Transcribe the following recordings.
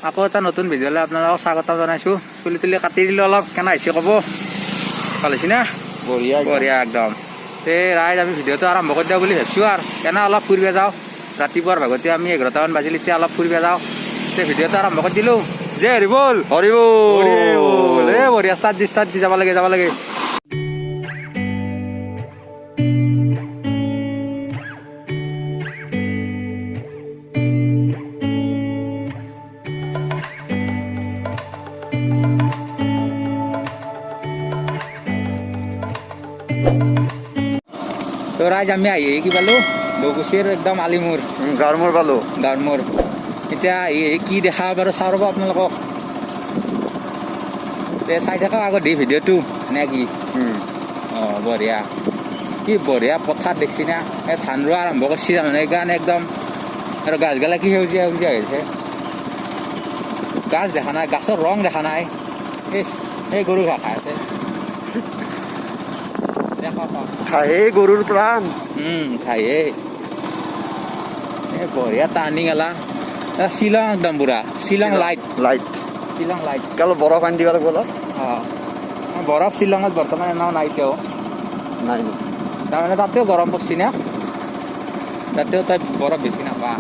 আকৌ এটা নতুন ভিডিঅ'লৈ আপোনালোকক স্বাগতম জনাইছোঁ। চুলি তুলি কাটি দিলোঁ অলপ, কেনে আহিছে ক'ব? ভাল হৈছে না? বঢ়িয়া বঢ়িয়া একদম। ৰাইজ আমি ভিডিঅ'টো আৰম্ভ কৰি দিওঁ বুলি ভাবিছোঁ আৰু কেনে অলপ ফুৰিব যাওঁ। ৰাতিপুৱাৰ ভাগতে আমি 11টামান বাজিল, এতিয়া অলপ ফুৰিব যাওঁ। ভিডিঅ'টো আৰম্ভ কৰি দিলোঁ। যে হৰি বল, হৰি বল। বঢ়িয়া ষ্টাৰ্ট দি যাব লাগে। তো ৰাইজ আমি আহি কি পালোঁ? দগুচিৰ একদম আলিমূৰ গাঁৱৰ পালোঁ। গাঁৱৰ এতিয়া কি দেখা বাৰু চাওঁ ৰ'ব আপোনালোকক। চাই থাকক আগত দি ভিডিঅ'টো নে কি? বঢ়িয়া, কি বঢ়িয়া পথাৰ দেখছি না। এই ধান ৰোৱা আৰম্ভ কৰিছে তাৰমানে, সেইকাৰণে একদম আৰু গাছগালা কি সেউজীয়া হৈছে। গাছ দেখা নাই, গাছৰ ৰং দেখা নাই। এই গৰু ঘাঁহ খাই আছে। খায়ে গৰুৰ প্ৰাণ। খায়ে বঢ়িয়া টাৰ্ণিং এলা। শ্বিলং একদম পুৰা শ্বিলং লাইট কালো বৰফ আনি দিব লাগিব অলপ। বৰফ শ্বিলঙত বৰ্তমান এনেও নাই, তেওঁ নাই তাৰমানে তাতেও গৰম পৰছি না, তাতেও তাত বৰফ বেছি নাপা।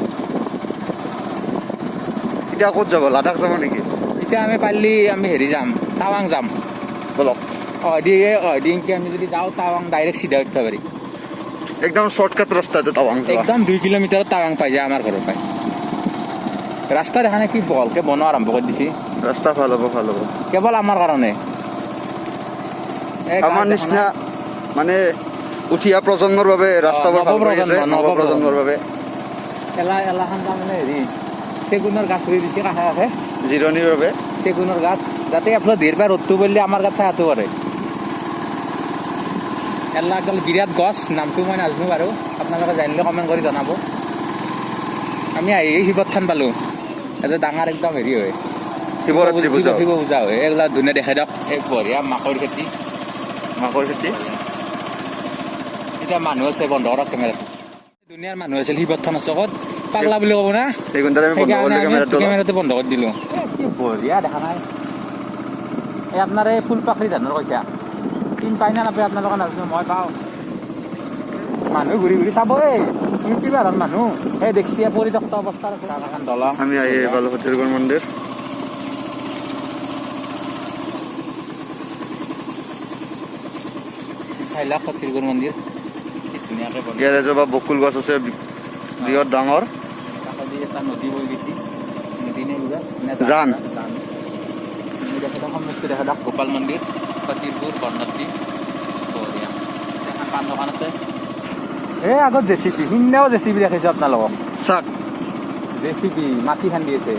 এতিয়া ক'ত যাব? লাডাখ যাব নেকি? এতিয়া আমি পাৰিলে আমি হেৰি যাম, টাৱাং যাম বলক। দিনকে আমি যদি যাওঁ টাৱাং ডাইৰেক্ট চিধা উঠিব পাৰি। একদম শ্বৰ্টকাট ৰাস্তাটো টাৱাং, একদম 2 কিলোমিটাৰত টাৱাং পাই যায় আমাৰ ঘৰৰ পৰাই। ৰাস্তা দেখা নাই কি বহলকে বনোৱা আৰম্ভ কৰি দিছে। ৰাস্তা ভাল হ'ব কেৱল আমাৰ কাৰণে। আমাৰ নিচিনা মানে উঠি অহা প্ৰজন্মৰ বাবে ৰাস্তাবোৰ ভাল কৰি আছে, নৱপ্ৰজন্মৰ বাবে। এলাখান তাৰমানে হেৰি চেগুনৰ গাছ ৰুই দিছে কাষে জিৰণিৰ বাবে। চেগুনৰ গাছ যাতে আপোনাৰ ধীৰ পাই ৰ'দটো পৰিলে আমাৰ গাছ চাহটো পাৰে। একদম বিৰাট গছ, নামটো মই নাজানো বাৰু, আপোনালোকে জানিলে কমেণ্ট কৰি জনাব। আমি আহি শিৱথান পালোঁ। এটা ডাঙৰ একদম হেৰি হয়, শিৱ পূজা হয়। এইবিলাক ধুনীয়া দেখাই দিয়ক। এই বঢ়িয়া মাকৈ খেতি। এতিয়া মানুহ আছে, বন্ধ কৰক কেমেৰাটো। দুনিয়াৰ মানুহ আছিল শিৱথানৰ চকত, পাগলা বুলি ক'ব না, কেমেৰাটো বন্ধ কৰি দিলোঁ। কি বঢ়িয়া দেখা নাই। এই আপোনাৰ এই ফুলপাখৰি ধানৰ কঠীয়া কিন পাই না নাপায় আপোনালোকে নাজানো, মই পাওঁ। মানুহ ঘূৰি চাব। কিবা ধৰণৰ মানুহ এই দেখছি পৰিত্যক্ত অৱস্থাত আছে দলং। আমি আহি পালোঁ সতীৰ্থগড় মন্দিৰ। সতীৰ্থগড় মন্দিৰ ধুনীয়াকৈ ইয়াত এজোপা বকুল গছ আছে, বৃহৎ ডাঙৰ। এটা নদী বৈ গৈছে, নদী নে কিবা জান। দেখা যাওক গোপাল মন্দিৰ, সতীৰ্থগড় বৰ্ণাত্ৰী। বঢ়িয়া এখন পাণ দোকান আছে। এই আগত জেচিপি, সিদিনাও জেচিপি দেখাইছোঁ আপোনালোকক। চাক জেচিপি মাটি খান্দি আছে,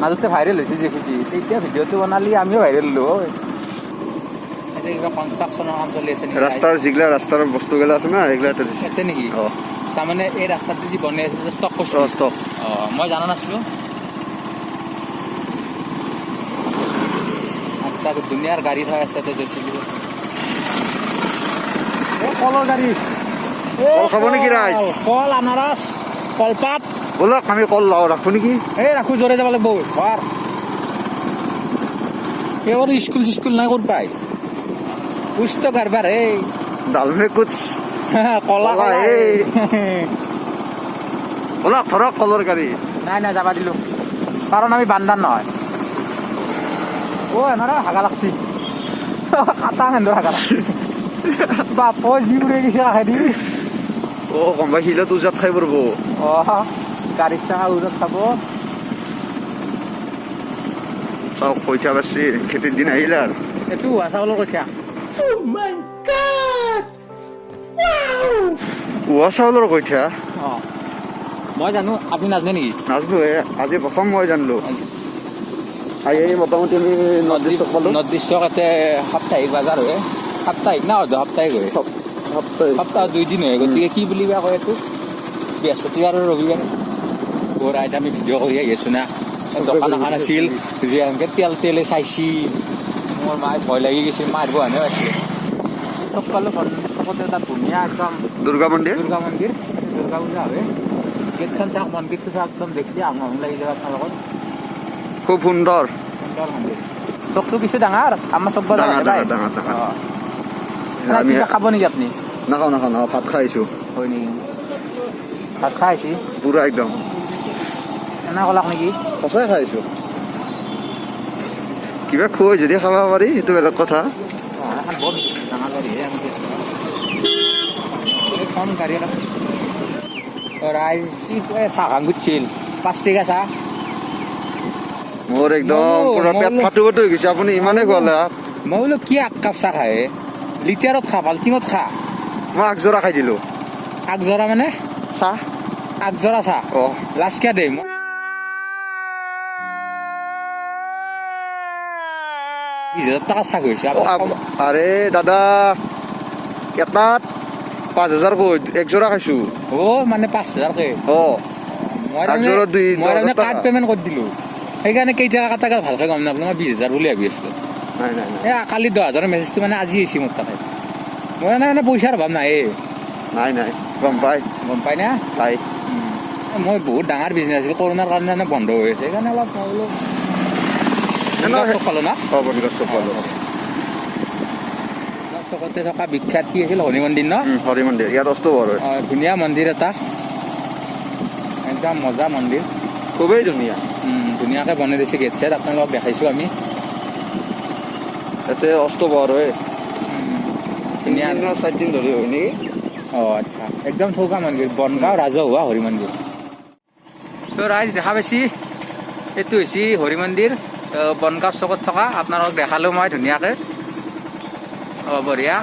মাজতে ভাইৰেল হৈছে জেচিপি। তেতিয়া ভিডিঅ'টো বনালি আমিও ভাইৰেল হ'লো হয়। এতিয়া কিবা কনষ্ট্ৰাকশ্যনৰ কাম চলি আছে নেকি? ৰাস্তাৰ বস্তুগিলা আছে না, এইগিলা ইয়াতে নেকি? তাৰমানে এই ৰাস্তাটো যি বনাই আছে ষ্টক কৰিছে। মই জানা নাছিলোঁ। আচ্ছা, দুনিয়াৰ গাড়ী থৈ আছে জেচিপি। কলৰ গাড়ী। কল খাব নেকি ৰাইজ? কল, আনাৰস, কলপাত। বলক আমি কল ৰাখো নেকি? ৰাখো, জোৰে যাব লাগিব। এইবাৰ স্কুল নাই, ক'ত পাই পুষ্ট কাৰবাৰ। ডালমে কুছ কলা বলক, ধৰক কলৰ গাড়ী। নাই যাবা দিলোঁ, কাৰণ আমি বান্দাৰ নহয়। এনাৰা হাগা লাগছি, কাটা সেন্দৰ হাগা লাগছি। বাপ যি উৰে গৈছে কাষেদি। কোনোবাই শিলত উজাত খাই পৰব। গাড়ীৰ চাকা উজাত খাব। চাওক কঠীয়া পাৰছি, খেতিৰ দিন আহিলে আৰু। এইটো উহা চাউলৰ কঠীয়া। উহা চাউলৰ কঠীয়া? মই জানো, আপুনি নাজানে নেকি? নাজানো, আজি প্ৰথম মই জানিলোঁ। মোটামুটি আমি নৰ্থ ইষ্ট ইয়াতে সাপ্তাহিক বজাৰ হয়। সাপ্তাহিক না অৰ্ধ সাপ্তাহিক হয়? সপ্তাহ 2 দিন হয়। গতিকে কি বুলি কয় এইটো? বৃহস্পতিবাৰ আৰু ৰবিবাৰ। ৰাইজ আমি ভিডিঅ' কৰি আহি আছোঁ না। দোকান এখন আছিল, যে এনেকৈ তেলে চাইছি। মোৰ মায়ে ভয় লাগি গৈছিল, মাৰিব হেনে পাইছে। চব পালোঁ চবতে এটা ধুনীয়া একদম দুৰ্গা মন্দিৰ। দুৰ্গা পূজা হয়। গেটখন চাওক, মন্দিৰটো চাওক, একদম দেখি আহোঁ লাগি যাব আপোনাৰ লগত। খুব সুন্দৰ সুন্দৰ মন্দিৰ চকটো কিছু ডাঙৰ আমাৰ চব ডাঙৰ ডাঙৰ ডাঙৰ আমি কিবা খাব নেকি আপুনি নাখাওঁ ভাত খাই আহিছোঁ হয় নেকি ভাত খাই আহিছি পুৰা একদম এনে ক'লাক নেকি সঁচাই খাই আহিছোঁ কিবা খুৱাই যদি খাব পাৰি সেইটো বেলেগ কথা এখন বহুত ডাঙৰ গাড়ীহে আমি কম গাড়ী এটা ৰাইজ চাহ খান গুছিল 5 টকা চাহ মোৰ একদম পুৰা পেট ফাটো হৈ গৈছে আপুনি ইমানেই খোৱালে মই বোলো কি এক কাপ চাহ খায় লিটাৰত খা বাল্টিঙত খা মই আগজোৰা খাই দিলোঁ আগজৰা মানে চাহ আগজৰা চাহ অঁ লাষ্ট কিয় দে টকা চাহ গৈছে আৰে দাদা এটাত 5,000 কৈ একজোৰা খাইছোঁ মানে 5,000কে অঁ মই আগজোৰা তাৰমানে কাৰ্ড পে'মেণ্ট কৰি দিলোঁ সেইকাৰণে কেইটা কাটা ভালকৈ গম নাপালোঁ মই 20,000 বুলি ভাবি আছিলোঁ নাই কালি 10,000 মেছেজটো মানে আজি আহিছে মোৰ তাতে মই মানে পইচাৰ অভাৱ নাই গম পাই না পাই মই বহুত ডাঙৰ বিজনেছ আছিলোঁ কৰোণাৰ কাৰণে বন্ধ হৈ আছে সেইকাৰণে অলপ মই বোলো চব পালোঁ না চব পালোঁ চকতে থকা বিখ্যাত কি আছিল হৰি মন্দিৰ ন হৰি মন্দিৰ ইয়াত অস্তবৰ হয় ধুনীয়া মন্দিৰ এটা একদম মজা মন্দিৰ খুবেই ধুনীয়া ধুনীয়াকৈ বনাই দিছে গেট চেট আপোনালোকক দেখাইছোঁ আমি ইয়াতে অস্তবৰ হয় ধুনীয়া 4 দিন ধৰি হয় নেকি আচ্ছা একদম চৌকা মন্দিৰ বনগাঁও ৰাজহুৱা হৰি মন্দিৰ তো ৰাইজ দেখা পাইছি এইটো হৈছে হৰি মন্দিৰ বনগাঁও চকত থকা আপোনালোকক দেখালোঁ মই ধুনীয়াকৈ বঢ়িয়া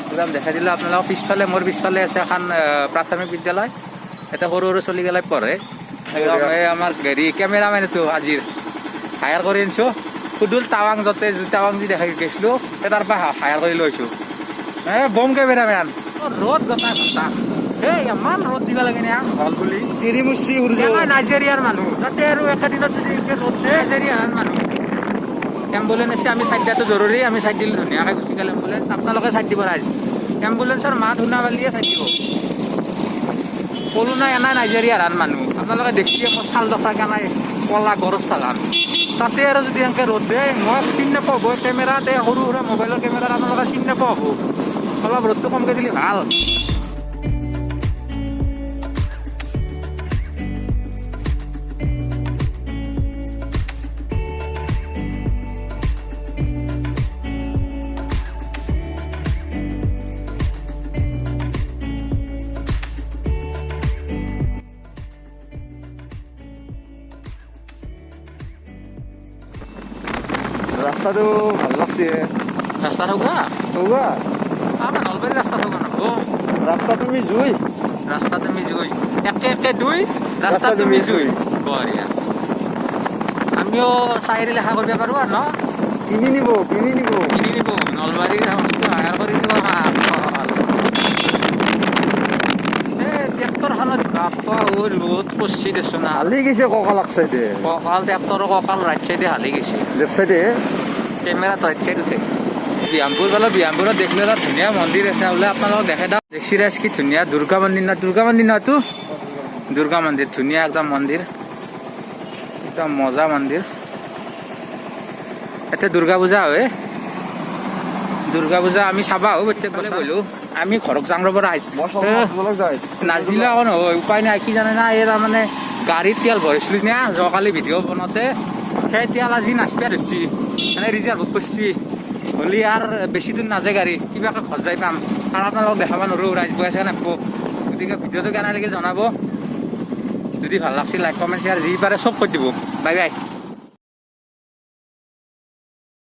একদম দেখাই দিলোঁ আপোনালোকক পিছফালে মোৰ পিছফালে আছে এখন প্ৰাথমিক বিদ্যালয় ইয়াতে সৰু সৰু চলিগেলাই পঢ়ে একদম এই আমাৰ হেৰি কেমেৰামেন এইটো আজিৰ হায়াৰ কৰি আনিছোঁ সুদুল টাৱাং টাৱাং যি দেখাই গৈছিলোঁ তাৰ পৰা হায়াৰ কৰি লৈছোঁ বম কেমেৰামেন ৰ'দ গতাই ভত্তা ইমান ৰ'দ দিব লাগে নে হল বুলি নাইজেৰিয়াৰ মানুহ তাতে আৰু একেদিনত যদি ৰ'দ দিয়ে নাইজেৰিয়াৰ মানুহ এম্বুলেঞ্চ আছে আমি চাইড দিয়াটো জৰুৰী আমি চাইড দিলোঁ ধুনীয়াকৈ গুচি গ'ল এম্বুলেঞ্চ আপোনালোকে চাইড দিব ৰাইজ এম্বুলেঞ্চৰ মাত শুনা পালিয়ে চাইড দিব ক'লো নাই এনাই নাইজেৰিয়াৰ আন মানুহ আপোনালোকে দেখিছে মই চাল দফা কেনাই কলা গৰজ চালান তাতে আৰু যদি এনেকৈ ৰ'দ দিয়ে মই চিনি নাপাব কেমেৰাতে সৰু সুৰা মোবাইলৰ কেমেৰাত আপোনালোকে চিনি নাপাব অলপ ৰ'দটো কমকৈ দিলে ভাল ৰাস্তাটো ভাল লাগছে ৰাস্তা থকা আমাৰ নলবাৰী ৰাস্তা থকা নহ'ব ৰাস্তা তুমি জুই একে দুই ৰাস্তা তুমি জুই বঢ়িয়া আমিও চাইৰি লেখা কৰিব পাৰোঁ আৰু ন কিনি নিব নলবাৰীৰ বস্তু হায়াৰ কৰি দিব ট্ৰেক্টৰখনত বাপা ৰ'দ পচি দেচোন হালি গৈছে কঁকাল এক চাইডে ট্ৰেক্টৰৰ কঁকাল ৰাইট চাইডে হালি গৈছে লেফ্ট চাইডে কেমেৰাত ৰাইট চাইডতে বিহামপুৰত দেখিলে এটা ধুনীয়া মন্দিৰ আছে বোলে আপোনালোকক দেখাই দিওঁ দেখছি ৰাইজ কি ধুনীয়া দুৰ্গা মন্দিৰ নহয়তো দুৰ্গা মন্দিৰ ধুনীয়া একদম মন্দিৰ একদম মজা মন্দিৰ ইয়াতে দুৰ্গা পূজা হয় আমি চাবা আহোঁ প্ৰত্যেক বছৰ গ'লোঁ আমি ঘৰক জাংৰ পৰা আহিছোঁ নাচদিলে আকৌ নহয় উপায় নাই কি জানে না এই তাৰমানে গাড়ীত তেল ভৰাইছিলোঁ না যোৱাকালি ভিডিঅ' বনাওঁতে সেই তেল আজি নাচপিয়া ধৰিছে মানে ৰিজাৰ্ভত কৰিছে হ'লে আৰু বেছি দূৰ নাযায় গাড়ী কিবাকৈ ঘৰ যাই পাম আৰু আপোনালোকক দেখাব নোৱাৰোঁ ৰাইজ পইচা নাপাব গতিকে ভিডিঅ'টো কেনে লাগিল জনাব যদি ভাল লাগছিল লাইক কমেণ্ট শ্বেয়াৰ যি পাৰে চব কৰি দিব বাই বাই